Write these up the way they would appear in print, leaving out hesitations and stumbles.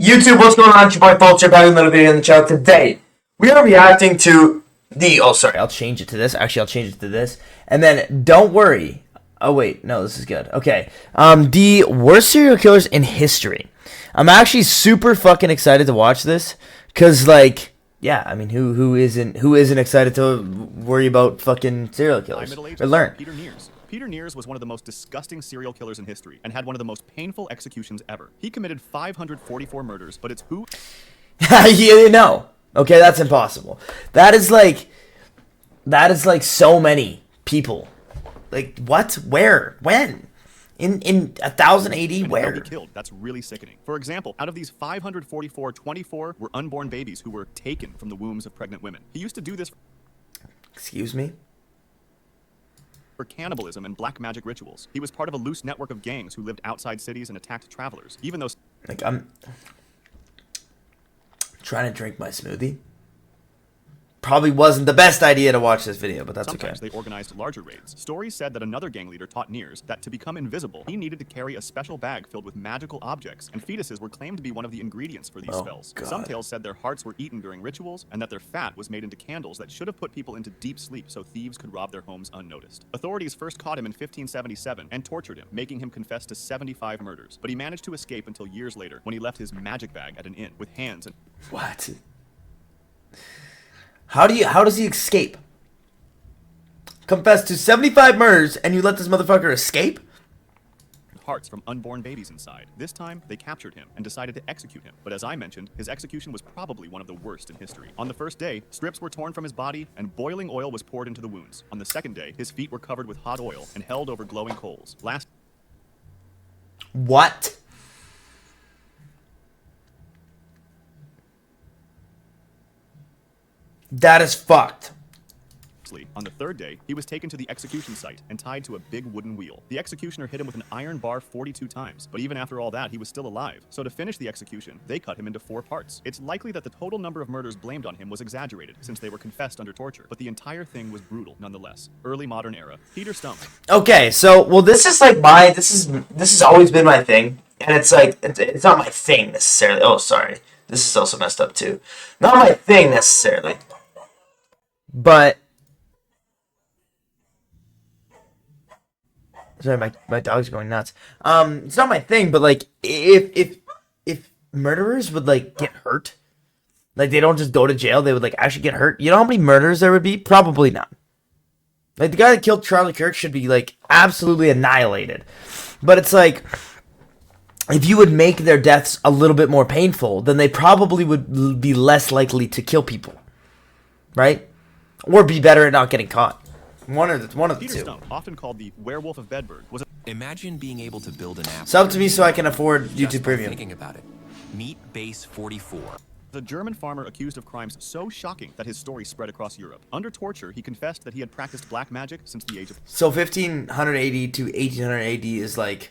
YouTube, what's going on? It's your boy Fultzs, back with another video on the channel. Today, we are reacting to the... Oh, sorry, I'll change it to this. Actually, I'll change it to this. And then, don't worry. Oh, wait. No, this is good. Okay. The worst serial killers in history. I'm actually super fucking excited to watch this. Because, like... Yeah, I mean, who isn't excited to worry about fucking serial killers? Or learn. Peter Nears was one of the most disgusting serial killers in history and had one of the most painful executions ever. He committed 544 murders, but it's who? No. Okay, that's impossible. That is like so many people. Like, what? Where? When? In 1080? Where? He killed. That's really sickening. For example, out of these 544, 24 were unborn babies who were taken from the wombs of pregnant women. He used to do this. Excuse me? For cannibalism and black magic rituals. He was part of a loose network of gangs who lived outside cities and attacked travelers, even though... Like, I'm trying to drink my smoothie. Probably wasn't the best idea to watch this video, but that's Sometimes okay. They organized larger raids. Stories said that another gang leader taught Nears that to become invisible, he needed to carry a special bag filled with magical objects, and fetuses were claimed to be one of the ingredients for these spells. God. Some tales said their hearts were eaten during rituals, and that their fat was made into candles that should have put people into deep sleep so thieves could rob their homes unnoticed. Authorities first caught him in 1577 and tortured him, making him confess to 75 murders. But he managed to escape until years later, when he left his magic bag at an inn with hands and... What? How does he escape? Confess to 75 murders and you let this motherfucker escape? Hearts from unborn babies inside. This time, they captured him and decided to execute him. But as I mentioned, his execution was probably one of the worst in history. On the first day, strips were torn from his body and boiling oil was poured into the wounds. On the second day, his feet were covered with hot oil and held over glowing coals. What? That is fucked. On the third day, he was taken to the execution site and tied to a big wooden wheel. The executioner hit him with an iron bar 42 times, but even after all that, he was still alive. So to finish the execution, they cut him into 4 parts. It's likely that the total number of murders blamed on him was exaggerated, since they were confessed under torture, but the entire thing was brutal nonetheless. Early modern era. Peter Stump. Okay, so, well, this is like this has always been my thing, and it's like, it's not my thing necessarily. Oh, sorry. This is also messed up too. Not my thing necessarily. But... Sorry, my dog's going nuts. It's not my thing, but like, if murderers would like get hurt, like they don't just go to jail, they would like actually get hurt. You know how many murders there would be? Probably none. Like the guy that killed Charlie Kirk should be like absolutely annihilated. But it's like, if you would make their deaths a little bit more painful, then they probably would be less likely to kill people, right? Or be better at not getting caught. One of the Peter two. Stump, often called the Werewolf of Bedburg, was a... Imagine being able to build an app. Sub to me so I can afford YouTube Just by Premium. thinking about it. Meet Base 44. The German farmer accused of crimes so shocking that his story spread across Europe. Under torture, he confessed that he had practiced black magic since the age of... So 1580 to 1800 AD is like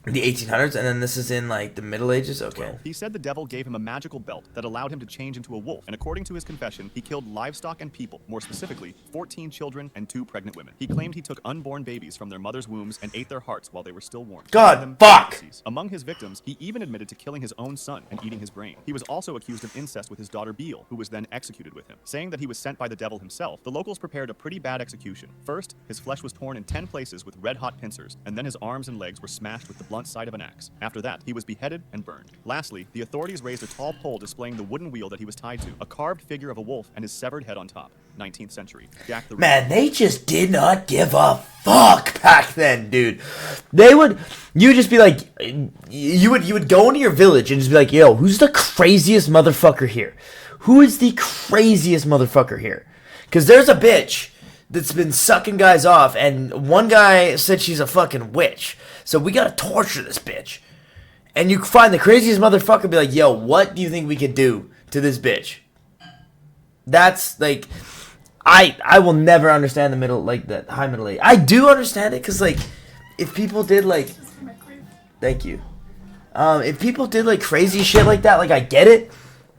the 1800s, and then this is in like the Middle Ages? Okay. He said the devil gave him a magical belt that allowed him to change into a wolf, and according to his confession, he killed livestock and people, more specifically, 14 children and 2 pregnant women. He claimed he took unborn babies from their mother's wombs and ate their hearts while they were still warm. God, fuck! Among his victims, he even admitted to killing his own son and eating his brain. He was also accused of incest with his daughter Beale, who was then executed with him. Saying that he was sent by the devil himself, the locals prepared a pretty bad execution. First, his flesh was torn in 10 places with red-hot pincers, and then his arms and legs were smashed with the blunt side of an axe. After that, he was beheaded and burned. Lastly, the authorities raised a tall pole displaying the wooden wheel that he was tied to, a carved figure of a wolf and his severed head on top. 19th century. Jack the Ripper. Man, they just did not give a fuck back then, dude. You would just be like, you would go into your village and just be like, yo, who's the craziest motherfucker here? Who is the craziest motherfucker here? Because there's a bitch that's been sucking guys off, and one guy said she's a fucking witch. So we gotta torture this bitch. And you find the craziest motherfucker and be like, yo, what do you think we could do to this bitch? That's like, I will never understand the high middle age. I do understand it, because like, if people did like, thank you. If people did like crazy shit like that, like I get it.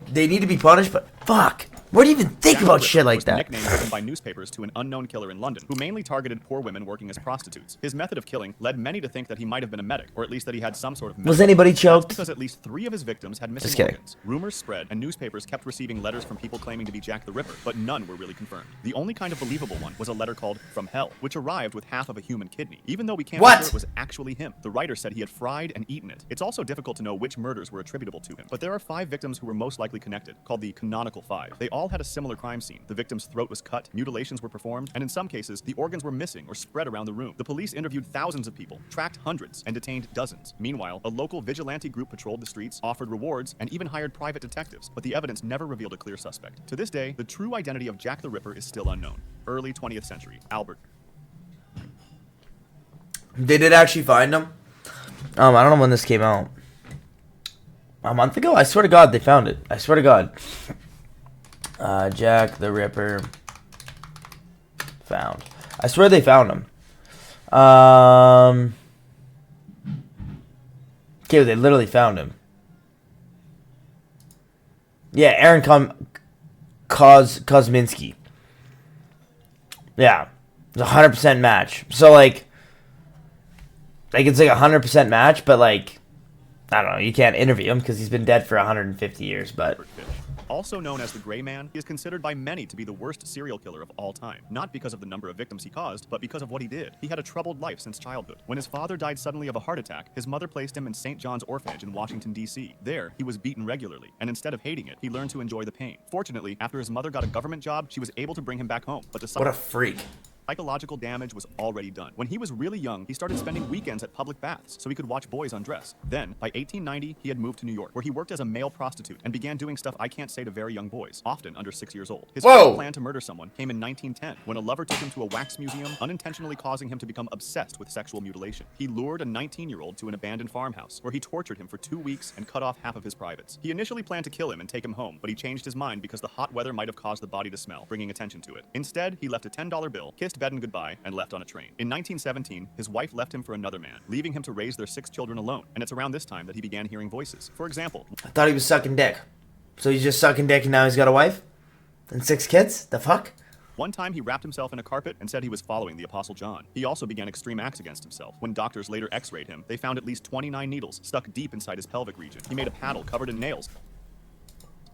They need to be punished, but fuck. What do you even think Jack about the shit Ripper like was the that? nickname given by newspapers to an unknown killer in London, who mainly targeted poor women working as prostitutes. His method of killing led many to think that he might have been a medic, or at least that he had some sort of medical. Was anybody That's choked? because at least 3 of his victims had Just missing kidding. organs. Rumors spread, and newspapers kept receiving letters from people claiming to be Jack the Ripper, but none were really confirmed. The only kind of believable one was a letter called From Hell, which arrived with half of a human kidney. Even though we can't be sure it was actually him, the writer said he had fried and eaten it. It's also difficult to know which murders were attributable to him, but there are 5 victims who were most likely connected, called the canonical 5. They all had a similar crime scene. The victim's throat was cut, mutilations were performed, and in some cases, the organs were missing or spread around the room. The police interviewed thousands of people, tracked hundreds, and detained dozens. Meanwhile, a local vigilante group patrolled the streets, offered rewards, and even hired private detectives, but the evidence never revealed a clear suspect. To this day, the true identity of Jack the Ripper is still unknown. Early 20th century, Albert. They did actually find him. I don't know when this came out. A month ago? I swear to God, they found it. I swear to God. Jack the Ripper found. I swear they found him. Okay, they literally found him. Yeah, Aaron Kosminski. Yeah, it's a 100% match. So like it's like a 100% match, but like I don't know. You can't interview him because he's been dead for 150 years. But also known as the Gray Man, he is considered by many to be the worst serial killer of all time. Not because of the number of victims he caused, but because of what he did. He had a troubled life since childhood. When his father died suddenly of a heart attack, his mother placed him in St. John's Orphanage in Washington, D.C. There, he was beaten regularly, and instead of hating it, he learned to enjoy the pain. Fortunately, after his mother got a government job, she was able to bring him back home. But what a freak. Psychological damage was already done. When he was really young, he started spending weekends at public baths so he could watch boys undress. Then, by 1890, he had moved to New York, where he worked as a male prostitute and began doing stuff I can't say to very young boys, often under 6 years old. His first plan to murder someone came in 1910, when a lover took him to a wax museum, unintentionally causing him to become obsessed with sexual mutilation. He lured a 19-year-old to an abandoned farmhouse, where he tortured him for 2 weeks and cut off half of his privates. He initially planned to kill him and take him home, but he changed his mind because the hot weather might have caused the body to smell, bringing attention to it. Instead, he left a $10 bill, kissed Bedden goodbye, and left on a train. In 1917, his wife left him for another man, leaving him to raise their 6 children alone, and it's around this time that he began hearing voices. For example, I thought he was sucking dick. So he's just sucking dick and now he's got a wife? And 6 kids? The fuck? one time he wrapped himself in a carpet and said he was following the Apostle John. He also began extreme acts against himself. When doctors later x-rayed him, they found at least 29 needles stuck deep inside his pelvic region. He made a paddle covered in nails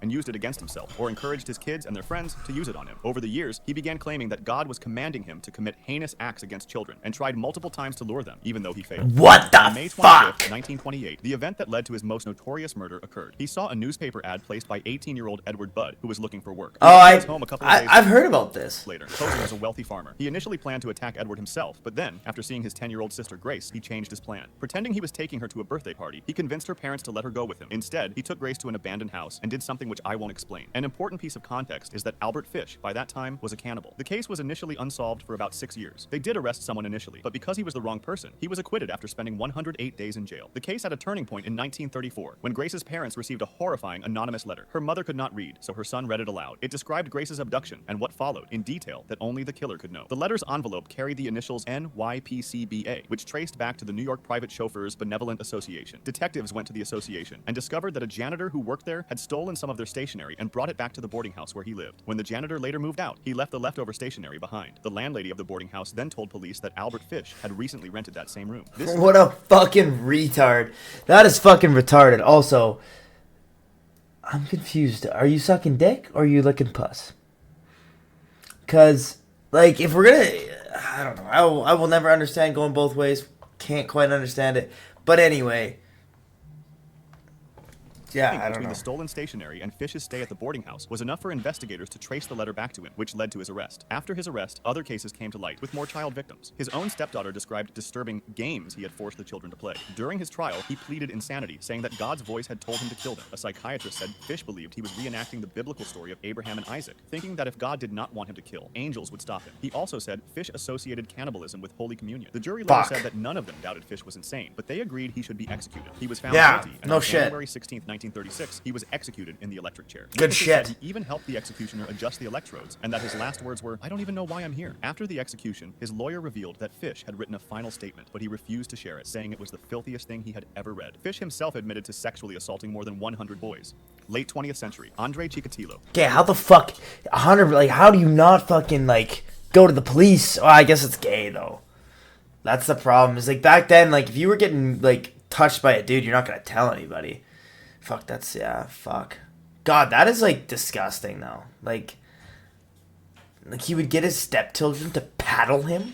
and used it against himself, or encouraged his kids and their friends to use it on him. Over the years, he began claiming that God was commanding him to commit heinous acts against children, and tried multiple times to lure them, even though he failed. What the On May 25th, fuck? 1928, the event that led to his most notorious murder occurred. He saw a newspaper ad placed by 18-year-old Edward Budd, who was looking for work. Oh, Home a couple of days I've heard about this. later, posing as a wealthy farmer. He initially planned to attack Edward himself, but then, after seeing his 10-year-old sister Grace, he changed his plan. Pretending he was taking her to a birthday party, he convinced her parents to let her go with him. Instead, he took Grace to an abandoned house and did something which I won't explain. An important piece of context is that Albert Fish, by that time, was a cannibal. The case was initially unsolved for about 6 years. They did arrest someone initially, but because he was the wrong person, he was acquitted after spending 108 days in jail. The case had a turning point in 1934, when Grace's parents received a horrifying anonymous letter. Her mother could not read, so her son read it aloud. It described Grace's abduction and what followed in detail that only the killer could know. The letter's envelope carried the initials NYPCBA, which traced back to the New York Private Chauffeurs Benevolent Association. Detectives went to the association and discovered that a janitor who worked there had stolen some of their stationery and brought it back to the boarding house where he lived. When the janitor later moved out, he left the leftover stationery behind. The landlady of the boarding house then told police that Albert Fish had recently rented that same room. What a fucking retard. That is fucking retarded. Also, I'm confused. Are you sucking dick or are you licking puss? Because, like, if we're gonna... I don't know. I will never understand going both ways. Can't quite understand it. But anyway... Yeah, I don't between know. the stolen stationery and Fish's stay at the boarding house was enough for investigators to trace the letter back to him, which led to his arrest. After his arrest, other cases came to light, with more child victims. His own stepdaughter described disturbing games he had forced the children to play. During his trial, he pleaded insanity, saying that God's voice had told him to kill them. A psychiatrist said Fish believed he was reenacting the biblical story of Abraham and Isaac, thinking that if God did not want him to kill, angels would stop him. He also said Fish associated cannibalism with Holy Communion. The jury later said that none of them doubted Fish was insane, but they agreed he should be executed. He was found guilty, and on January 16th, 1936, he was executed in the electric chair. Good shit. Said he even helped the executioner adjust the electrodes, and that his last words were, "I don't even know why I'm here." After the execution, his lawyer revealed that Fish had written a final statement, but he refused to share it, saying it was the filthiest thing he had ever read. Fish himself admitted to sexually assaulting more than 100 boys. late 20th century, Andre Chikatilo. Okay, how the fuck, 100, like, how do you not fucking, like, go to the police? Oh, I guess it's gay, though. That's the problem. Is like, back then, like, if you were getting, like, touched by a dude, you're not gonna tell anybody. Fuck, that's, yeah, fuck. God, that is, like, disgusting, though. Like, he would get his stepchildren to paddle him?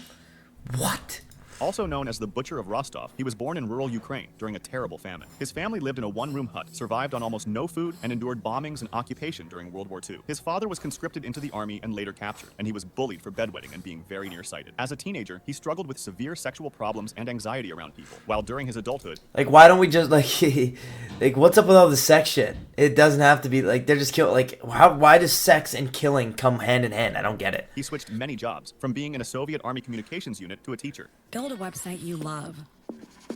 What? Also known as the Butcher of Rostov, he was born in rural Ukraine during a terrible famine. His family lived in a one-room hut, survived on almost no food, and endured bombings and occupation during World War II. His father was conscripted into the army and later captured, and he was bullied for bedwetting and being very nearsighted. As a teenager, he struggled with severe sexual problems and anxiety around people, while during his adulthood... Like, why don't we just, like, like, what's up with all the sex shit? It doesn't have to be, like, they're just killing, like, why does sex and killing come hand in hand? I don't get it. He switched many jobs, from being in a Soviet Army communications unit to a teacher. Build a website you love.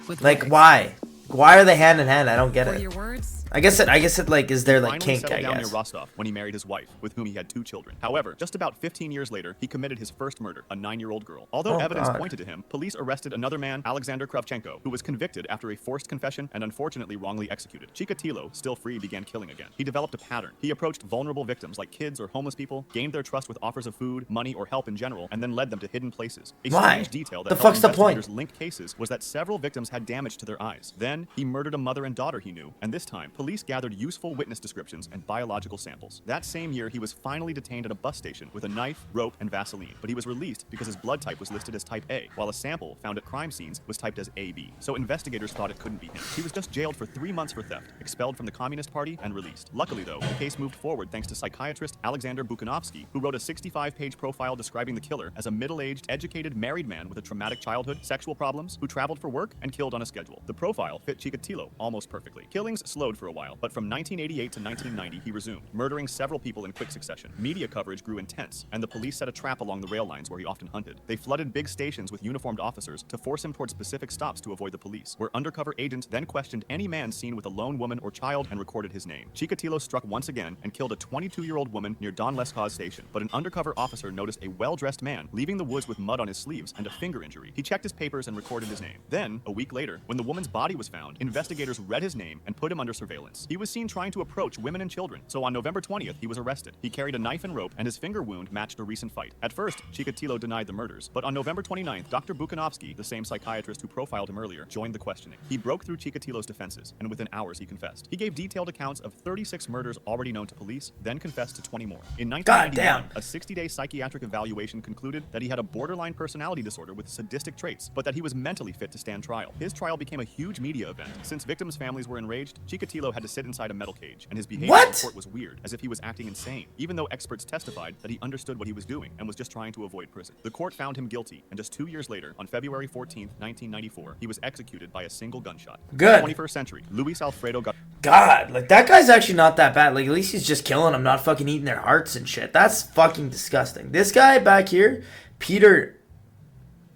With Like, lyrics. why? Why are they hand in hand? I don't get For it. your words, I guess it like is there like Finally kink, I settled down near guess. Rostov when he married his wife, with whom he had 2 children. However, just about 15 years later, he committed his first murder, a 9-year-old girl. Although Oh, evidence God. pointed to him, police arrested another man, Alexander Kravchenko, who was convicted after a forced confession and unfortunately wrongly executed. Chikatilo, still free, began killing again. He developed a pattern. He approached vulnerable victims like kids or homeless people, gained their trust with offers of food, money, or help in general, and then led them to hidden places. A Why? strange detail that The helped fuck's the point? investigators link cases was that several victims had damage to their eyes. Then, he murdered a mother and daughter he knew, and this time, police gathered useful witness descriptions and biological samples. That same year, he was finally detained at a bus station with a knife, rope, and Vaseline, but he was released because his blood type was listed as type A, while a sample found at crime scenes was typed as AB. So investigators thought it couldn't be him. He was just jailed for 3 months for theft, expelled from the Communist Party, and released. Luckily, though, the case moved forward thanks to psychiatrist Alexander Bukanovsky, who wrote a 65-page profile describing the killer as a middle-aged, educated, married man with a traumatic childhood, sexual problems, who traveled for work and killed on a schedule. The profile fit Chikatilo almost perfectly. Killings slowed for a while, but from 1988 to 1990, he resumed, murdering several people in quick succession. Media coverage grew intense, and the police set a trap along the rail lines where he often hunted. They flooded big stations with uniformed officers to force him toward specific stops to avoid the police, where undercover agents then questioned any man seen with a lone woman or child and recorded his name. Chikatilo struck once again and killed a 22-year-old woman near Don Leskos station, but an undercover officer noticed a well-dressed man leaving the woods with mud on his sleeves and a finger injury. He checked his papers and recorded his name. Then, a week later, when the woman's body was found, investigators read his name and put him under surveillance. He was seen trying to approach women and children, so on November 20th, he was arrested. He carried a knife and rope, and his finger wound matched a recent fight. At first, Chikatilo denied the murders, but on November 29th, Dr. Bukanovsky, the same psychiatrist who profiled him earlier, joined the questioning. He broke through Chikatilo's defenses, and within hours he confessed. He gave detailed accounts of 36 murders already known to police, then confessed to 20 more. In 1991, a 60-day psychiatric evaluation concluded that he had a borderline personality disorder with sadistic traits, but that he was mentally fit to stand trial. His trial became a huge media event. Since victims' families were enraged, Chikatilo had to sit inside a metal cage, and his behavior in court was weird, as if he was acting insane, even though experts testified that he understood what he was doing and was just trying to avoid prison. The court found him guilty, and just 2 years later, on February 14th, 1994, he was executed by a single gunshot. Good. 21st century, Luis Alfredo God, like, that guy's actually not that bad. Like, at least he's just killing them, not fucking eating their hearts and shit. That's fucking disgusting. This guy back here, Peter,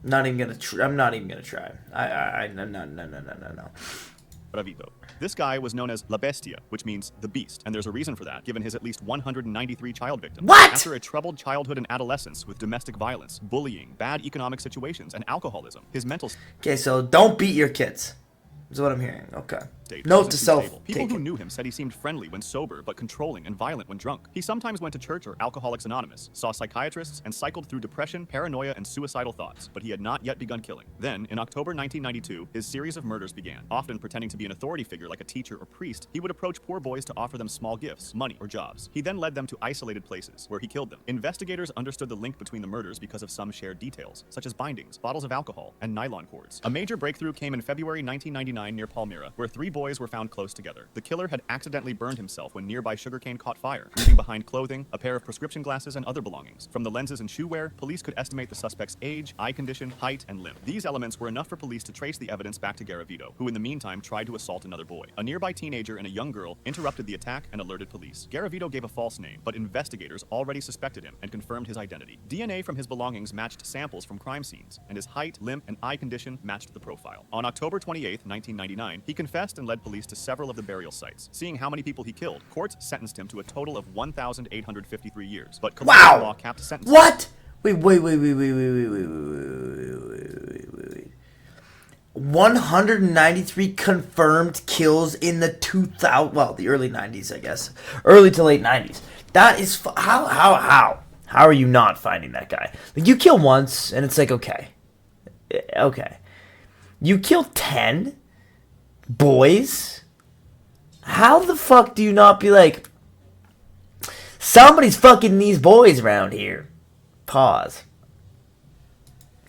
I'm not even gonna try. No. Gravito. This guy was known as La Bestia, which means the beast, and there's a reason for that, given his at least 193 child victims. What? After a troubled childhood and adolescence with domestic violence, bullying, bad economic situations, and alcoholism, his mental Okay, so don't beat your kids. Is what I'm hearing. Okay. state Note wasn't to too self. stable. People who knew him said he seemed friendly when sober, but controlling and violent when drunk. He sometimes went to church or Alcoholics Anonymous, saw psychiatrists, and cycled through depression, paranoia, and suicidal thoughts, but he had not yet begun killing. Then, in October 1992, his series of murders began. Often pretending to be an authority figure like a teacher or priest, he would approach poor boys to offer them small gifts, money, or jobs. He then led them to isolated places, where he killed them. Investigators understood the link between the murders because of some shared details, such as bindings, bottles of alcohol, and nylon cords. A major breakthrough came in February 1999 near Palmyra, where 3 boys were found close together. The killer had accidentally burned himself when nearby sugarcane caught fire, leaving behind clothing, a pair of prescription glasses, and other belongings. From the lenses and shoe wear, police could estimate the suspect's age, eye condition, height, and limb. These elements were enough for police to trace the evidence back to Garavito, who in the meantime tried to assault another boy. A nearby teenager and a young girl interrupted the attack and alerted police. Garavito gave a false name, but investigators already suspected him and confirmed his identity. DNA from his belongings matched samples from crime scenes, and his height, limb, and eye condition matched the profile. On October 28, 1999, he confessed and led police to several of the burial sites. Seeing how many people he killed, courts sentenced him to a total of 1,853 years. But commercial law capped sentences. What? Wait. 193 confirmed kills in the the early 90s, I guess. Early to late 90s. That is how are you not finding that guy? Like, you kill once and it's like, okay. Okay. You kill 10 boys? How the fuck do you not be like, somebody's fucking these boys around here? Pause.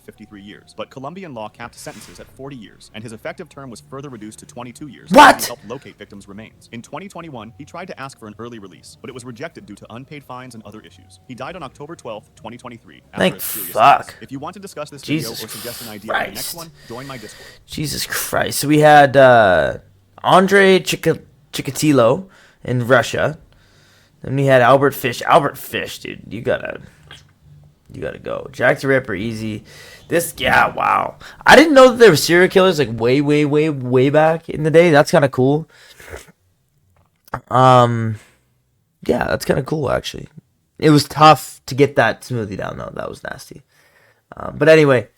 53 years, but Colombian law capped sentences at 40 years, and his effective term was further reduced to 22 years. What? He helped locate victims' remains. In 2021, he tried to ask for an early release, but it was rejected due to unpaid fines and other issues. He died on October 12th, 2023. Thank fuck. Illness. If you want to discuss this Jesus video or suggest an idea Christ. for the next one, join my Discord. Jesus Christ. So we had Andre Chikatilo in Russia. Then we had Albert Fish. Albert Fish, dude, you gotta go. Jack the Ripper, easy. Wow. I didn't know that there were serial killers like way back in the day. That's kind of cool. Yeah, that's kind of cool actually. It was tough to get that smoothie down though. That was nasty. But anyway,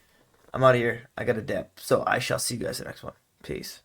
I'm out of here. I got a dip. So I shall see you guys in the next one. Peace.